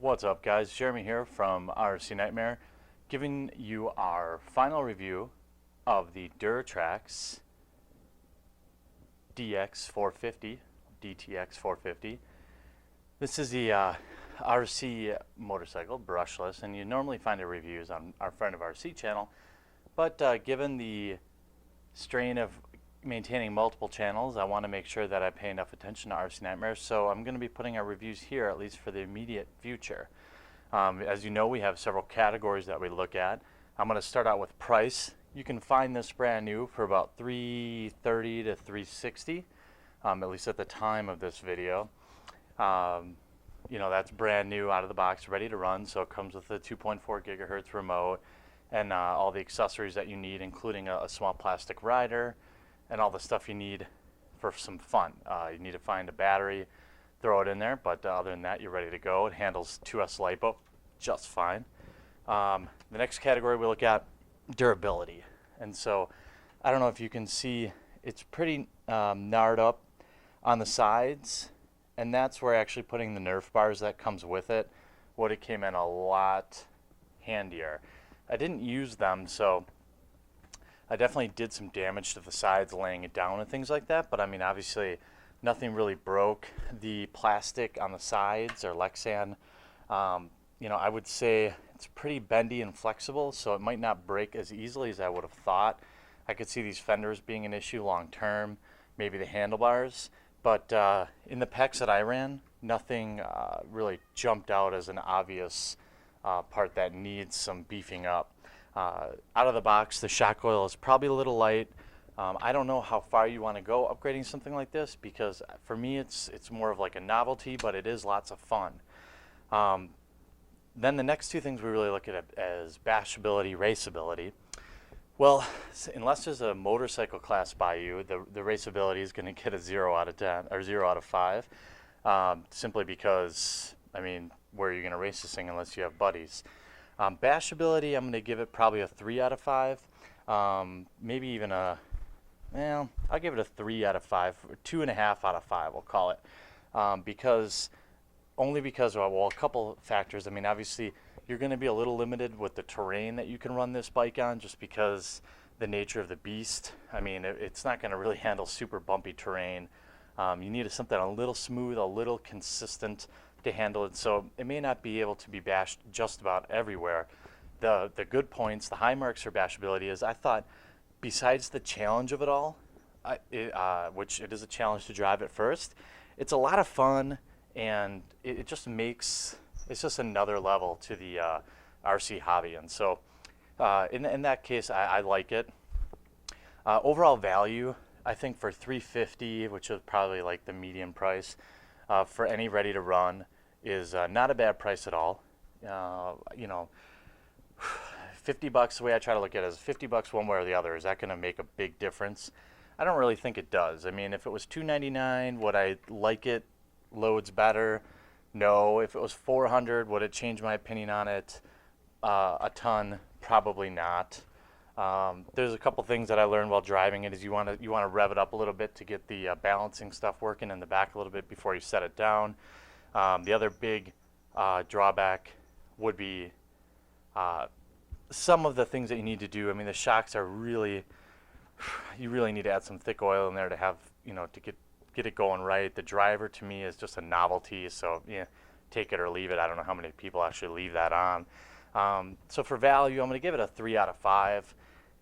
What's up, guys? Jeremy here from RC Nightmare, giving you our final review of the Duratrax DX450, DTX450. This is the RC motorcycle, brushless, and you normally find the reviews on our Friend of RC channel, but given the strain of maintaining multiple channels, I want to make sure that I pay enough attention to RC Nightmare, so I'm going to be putting our reviews here, at least for the immediate future. As you know, we have several categories that we look at. I'm going to start out with price. You can find this brand new for about $330 to $360, at least at the time of this video. That's brand new out of the box, ready to run, so it comes with a 2.4 gigahertz remote and all the accessories that you need, including a small plastic rider and all the stuff you need for some fun. You need to find a battery, throw it in there, but other than that, you're ready to go. It handles 2S lipo just fine. The next category we look at, durability. And so I don't know if you can see, it's pretty gnarred up on the sides, and that's where actually putting the Nerf bars that comes with it would have came in a lot handier. I didn't use them, so I definitely did some damage to the sides laying it down and things like that, but I mean, obviously nothing really broke. The plastic on the sides are Lexan. I would say it's pretty bendy and flexible, so it might not break as easily as I would have thought. I could see these fenders being an issue long term, maybe the handlebars, but in the pecs that I ran, nothing really jumped out as an obvious part that needs some beefing up. Out of the box, the shock oil is probably a little light. I don't know how far you want to go upgrading something like this, because for me it's more of like a novelty, but it is lots of fun. Then the next two things we really look at as bashability, raceability. Well, unless there's a motorcycle class by you, the raceability is going to get a 0 out of 10 or 0 out of 5, simply because, I mean, where are you going to race this thing unless you have buddies? Bashability, I'm going to give it probably a 3 out of 5. Maybe even I'll give it a 3 out of 5, 2.5 out of 5, we'll call it. Because a couple factors. I mean, obviously, you're going to be a little limited with the terrain that you can run this bike on, just because the nature of the beast. I mean, it's not going to really handle super bumpy terrain. You need something a little smooth, a little consistent to handle it, so it may not be able to be bashed just about everywhere. The good points, the high marks for bashability is, I thought, besides the challenge of it all, which it is a challenge to drive at first, it's a lot of fun, and it just makes, it's just another level to the RC hobby, and so in that case, I like it. Overall value, I think for $350, which is probably like the median price, for any ready to run, is not a bad price at all. $50, the way I try to look at it is $50 one way or the other. Is that going to make a big difference? I don't really think it does. I mean, if it was $299, would I like it? Loads better? No. If it was $400, would it change my opinion on it a ton? Probably not. There's a couple things that I learned while driving it. Is you want to rev it up a little bit to get the balancing stuff working in the back a little bit before you set it down. The other big drawback would be some of the things that you need to do. I mean, the shocks are really, you really need to add some thick oil in there to have, to get it going right. The driver, to me, is just a novelty, so take it or leave it. I don't know how many people actually leave that on. So for value, I'm going to give it a 3 out of 5.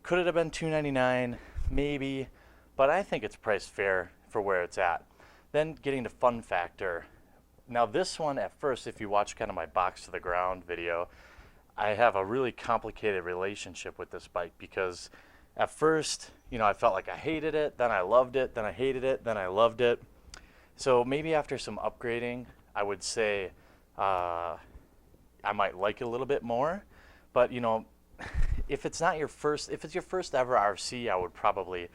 Could it have been $299? Maybe, but I think it's priced fair for where it's at. Then getting to fun factor. Now this one, at first, if you watch kind of my box to the ground video, I have a really complicated relationship with this bike, because at first, I felt like I hated it, then I loved it, then I hated it, then I loved it. So maybe after some upgrading, I would say I might like it a little bit more. But if it's your first ever RC, I would probably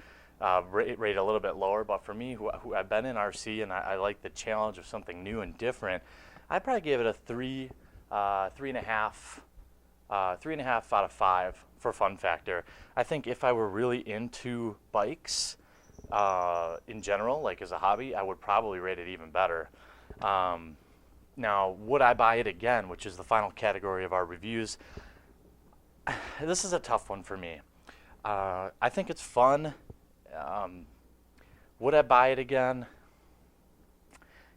rate a little bit lower. But for me, who I've been in RC and I like the challenge of something new and different, I'd probably give it a 3.5 out of 5 for fun factor. I think if I were really into bikes in general, like as a hobby, I would probably rate it even better. Now, would I buy it again, which is the final category of our reviews? This is a tough one for me. I think it's fun. Would I buy it again?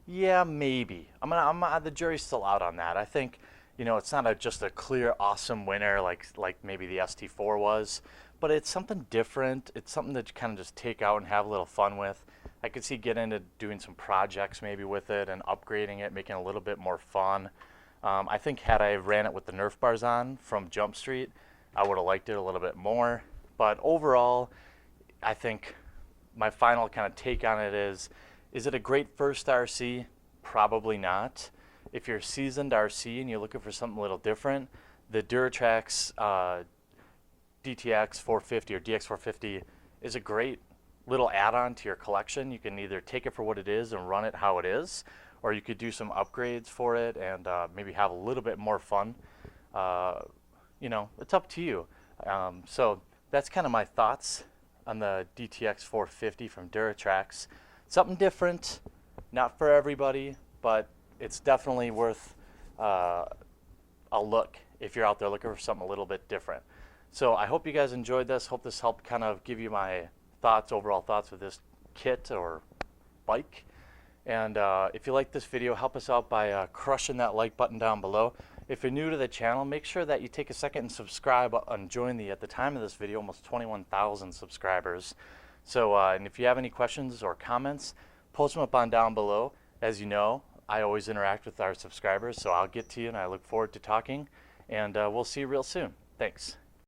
Yeah, maybe. The jury's still out on that. I think, it's not just a clear, awesome winner like maybe the ST4 was, but it's something different. It's something that you kind of just take out and have a little fun with. I could see getting into doing some projects maybe with it and upgrading it, making it a little bit more fun. I think had I ran it with the Nerf bars on from Jump Street, I would have liked it a little bit more. But overall, I think my final kind of take on it is it a great first RC? Probably not. If you're a seasoned RC and you're looking for something a little different, the Duratrax DX450 or DX450 is a great little add-on to your collection. You can either take it for what it is and run it how it is, or you could do some upgrades for it and maybe have a little bit more fun. It's up to you. So that's kind of my thoughts on the DTX450 from Duratrax. Something different, not for everybody, but it's definitely worth a look if you're out there looking for something a little bit different. So I hope you guys enjoyed this. Hope this helped kind of give you my overall thoughts with this kit or bike. And if you like this video, help us out by crushing that like button down below. If you're new to the channel, make sure that you take a second and subscribe and join at the time of this video, almost 21,000 subscribers. So, and if you have any questions or comments, post them up on down below. As you know, I always interact with our subscribers, so I'll get to you and I look forward to talking. And we'll see you real soon. Thanks.